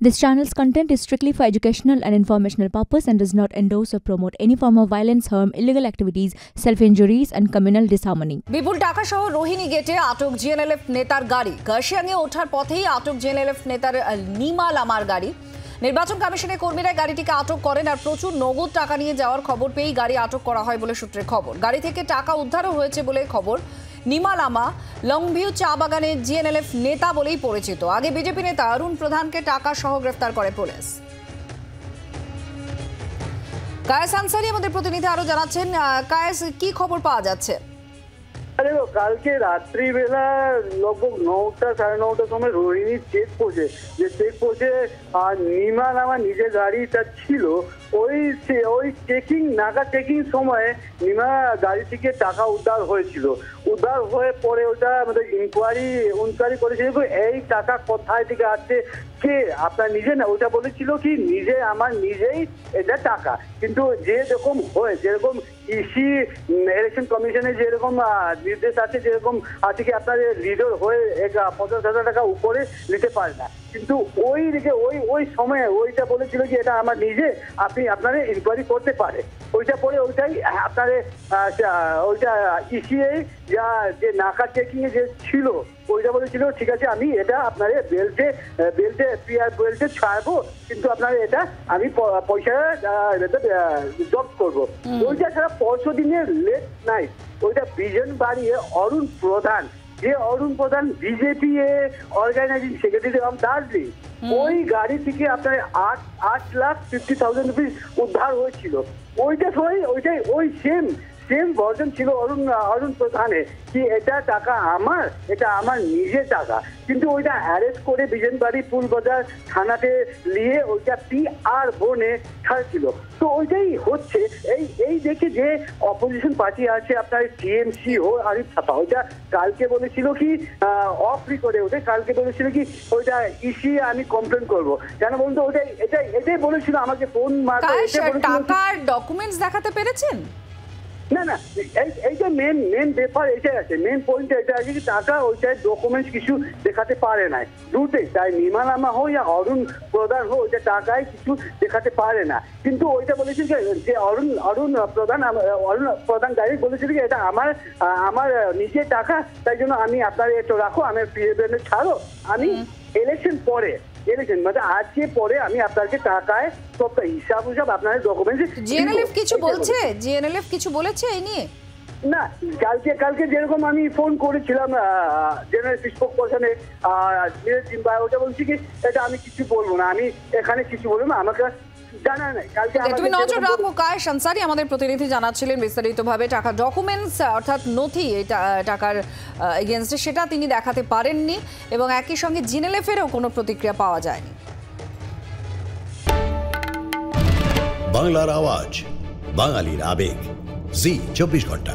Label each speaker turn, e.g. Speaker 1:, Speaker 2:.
Speaker 1: This channel's content is strictly for educational and informational purpose and does not endorse or promote any form of violence, harm, illegal activities, self-injuries and communal disharmony.
Speaker 2: বিপুল টাকা সহ রোহিণী গেটে আটক GNLF নেতার গাড়ি। গার্শিয়াঙে ওঠার পথেই আটক GNLF নেতার নিমা লামার গাড়ি। নির্বাচন কমিশনের কর্মীরা গাড়িটিকে আটক করেন আর প্রচুর নগদ টাকা নিয়ে যাওয়ার খবর পেয়েই গাড়ি আটক করা হয় বলে সূত্রের খবর। গাড়ি থেকে টাকা উদ্ধারও হয়েছে বলে খবর। নিমা লামা লংভিউ চা বাগানের জিএনএলএফ নেতা বলেই পরিচিত। আগে বিজেপি নেতা অরুণ প্রধানকে টাকা সহ গ্রেফতার করে পুলিশ। কায়েস আনসারি আমাদের প্রতিনিধি আরো জানাচ্ছেন। কায়েস, কি খবর পাওয়া যাচ্ছে?
Speaker 3: দেখো, কালকে রাত্রিবেলা লগভগ 9টা সাড়ে 9টার সময় রোহিণীর চেকপোস্টে নিমা নামা নিজের গাড়িটা ছিল। ওই চেকিং সময়ে নিমা গাড়ি থেকে টাকা উদ্ধার হয়েছিল। উদ্ধার হয়ে পরে ওটা আমাদের ইনকোয়ারি করেছিল এই টাকা কোথায় থেকে আসছে, কে আপনার নিজে না, ওটা বলেছিল কি আমার নিজেই এটা টাকা। কিন্তু যেরকম ইসি ইলেকশন কমিশনে যেরকম নির্দেশ আছে, যেরকম আছে কি আপনার লিডার হয়ে 50,000 টাকা উপরে নিতে পারে না। কিন্তু ওই সময়ে ওইটা বলেছিল কি এটা আমার নিজে, আপনি আপনারা ইনকোয়ারি করতে পারে। ওইটা পরে ওইটাই আপনার ওইটা ইসিআই যে নাকা চেকিং এ যে ছিল ওইটা বলেছিল ঠিক আছে আমি এটা আপনার বেল্টে ছাড়বো, কিন্তু আপনার এটা আমি পয়সা জব্দ করবো। ওইটা ছাড়া 500 দিনের লেট নাই। ওইটা বিজন বাড়িয়ে Arun Pradhan BJP organizing secretary of Darjeeling, ওই গাড়ি থেকে আপনার 8,50,000 রুপিস উদ্ধার হয়েছিল। ওই সেম ভার্জন ছিল অরুণ প্রধানের কি এটা টাকা এটা আমার নিজের টাকা। কিন্তু ওইটা অ্যারেস্ট করে বিজনবাড়ি পুলবাজার থানাতে নিয়ে ওইটা PR বনে ছাড়ছিল। তো ওইটাই হচ্ছে এই দেখে যে অপোজিশন পার্টি আছে আপনার TMC আরিফ ছাপা, ওইটা কালকে বলেছিল কি অফ রিকর্ডে কালকে বলেছিল কি ওইটা ইসি আমি কমপ্লেন করবো। কেন বলুন তো, এটাই বলেছিল আমাকে ফোন
Speaker 2: টাকার ডকুমেন্টস দেখাতে পেরেছেন?
Speaker 3: না, এইটা মেন ব্যাপার এটাই আছে, মেন পয়েন্ট এটা আছে কি টাকা ওইটার ডকুমেন্টস কিছু দেখাতে পারে না দুটোই, তাই নিমা লামা হোক ইয়া অরুণ প্রধান হোক ওইটা টাকায় কিছু দেখাতে পারে না। কিন্তু ওইটা বলেছিল যে অরুণ প্রধান ডাইরেক্ট বলেছিল কি এটা আমার নিজের টাকা, তাই জন্য আমি আপনার একটু রাখো, আমি ছাড়ো, আমি ইলেকশন মানে আজকে পরে আমি আপনাকে টাকায় সব হিসাব আপনার ডকুমেন্টস।
Speaker 2: জিএনএলএফ কিছু বলেছে এই নিয়ে?
Speaker 3: না, কালকে যেরকম আমি ফোন করেছিলাম জেনারেল স্পোক পারসনে ওটা বলছি কি এটা আমি কিছু বলবো না, আমি এখানে কিছু বলবো না, আমাকে জানা নাই।
Speaker 2: তুমি নজর রাখো। কায়েস আনসারি আমাদের প্রতিনিধি জানাচ্ছিলেন বিস্তারিতভাবে টাকা ডকুমেন্টস অর্থাৎ নথি টাকার এগেইনস্টে সেটা তিনি দেখাতে পারেননি এবং একই সঙ্গে জিএনএলএফেরও কোনো প্রতিক্রিয়া পাওয়া যায়নি।
Speaker 4: বাংলার আওয়াজ, বাঙালির আবেগ, জি 24 ঘন্টা।